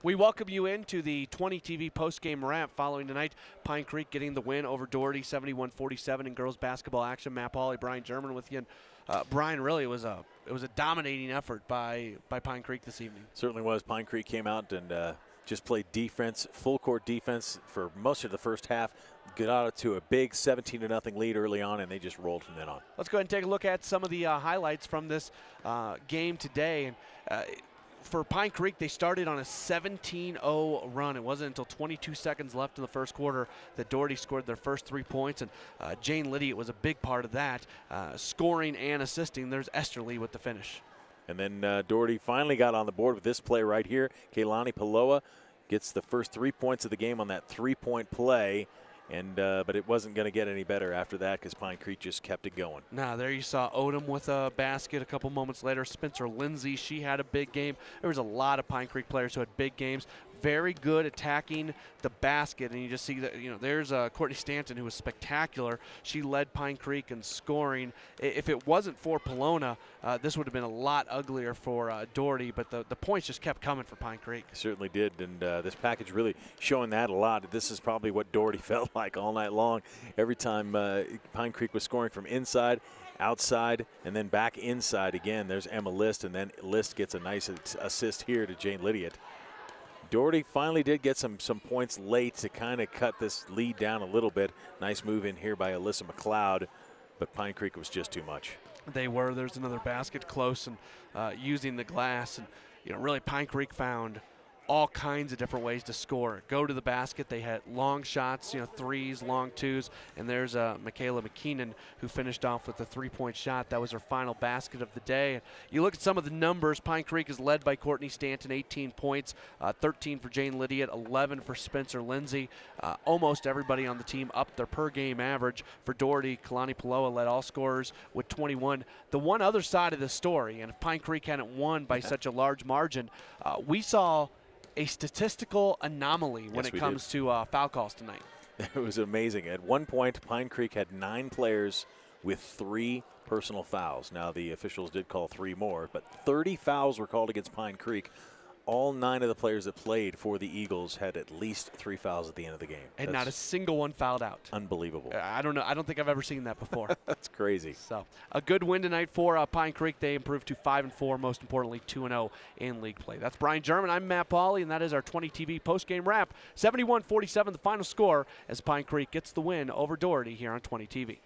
We welcome you into the 20 TV post-game wrap following tonight. Pine Creek getting the win over Doherty, 71-47 in girls basketball action. Matt Pauley, Brian German with you. And Brian, really it was a dominating effort by Pine Creek this evening. Certainly was. Pine Creek came out and just played defense, full court defense for most of the first half. Got out to a big 17-0 lead early on, and they just rolled from then on. Let's go ahead and take a look at some of the highlights from this game today. And for Pine Creek, they started on a 17-0 run. It wasn't until 22 seconds left in the first quarter that Doherty scored their first 3 points, and Jane Lydiot was a big part of that, scoring and assisting. There's Esterly with the finish. And then Doherty finally got on the board with this play right here. Kaylani Paloa gets the first 3 points of the game on that 3-point play. But it wasn't going to get any better after that because Pine Creek just kept it going. Now, there you saw Odom with a basket a couple moments later. Spencer Lindsay, she had a big game. There was a lot of Pine Creek players who had big games. Very good attacking the basket, and you just see that, there's Courtney Stanton, who was spectacular. She led Pine Creek in scoring. If it wasn't for Polona, this would have been a lot uglier for Doherty, but the points just kept coming for Pine Creek. Certainly did, and this package really showing that a lot. This is probably what Doherty felt like all night long. Every time Pine Creek was scoring from inside, outside, and then back inside again. There's Emma List, and then List gets a nice assist here to Jane Lydiot. Doherty finally did get some points late to kind of cut this lead down a little bit. Nice move in here by Alyssa McLeod, but Pine Creek was just too much. They were. There's another basket close and using the glass. And, really Pine Creek found all kinds of different ways to score. Go to the basket. They had long shots, threes, long twos. And there's Michaela McKeenan, who finished off with a 3-point shot. That was her final basket of the day. You look at some of the numbers. Pine Creek is led by Courtney Stanton, 18 points, 13 for Jane Lydiot, 11 for Spencer Lindsay. Almost everybody on the team up their per-game average. For Doherty, Kalani Paloa led all scorers with 21. The one other side of the story, and if Pine Creek hadn't won by such a large margin, we saw a statistical anomaly when it comes to foul calls tonight. It was amazing. At one point, Pine Creek had 9 players with 3 personal fouls. Now, the officials did call 3 more, but 30 fouls were called against Pine Creek. All 9 of the players that played for the Eagles had at least 3 fouls at the end of the game. And not a single one fouled out. Unbelievable. I don't know. I don't think I've ever seen that before. That's crazy. So a good win tonight for Pine Creek. They improved to 5-4, most importantly 2-0 in league play. That's Brian German. I'm Matt Pauley, and that is our 20 TV post-game wrap. 71-47 the final score as Pine Creek gets the win over Doherty here on 20 TV.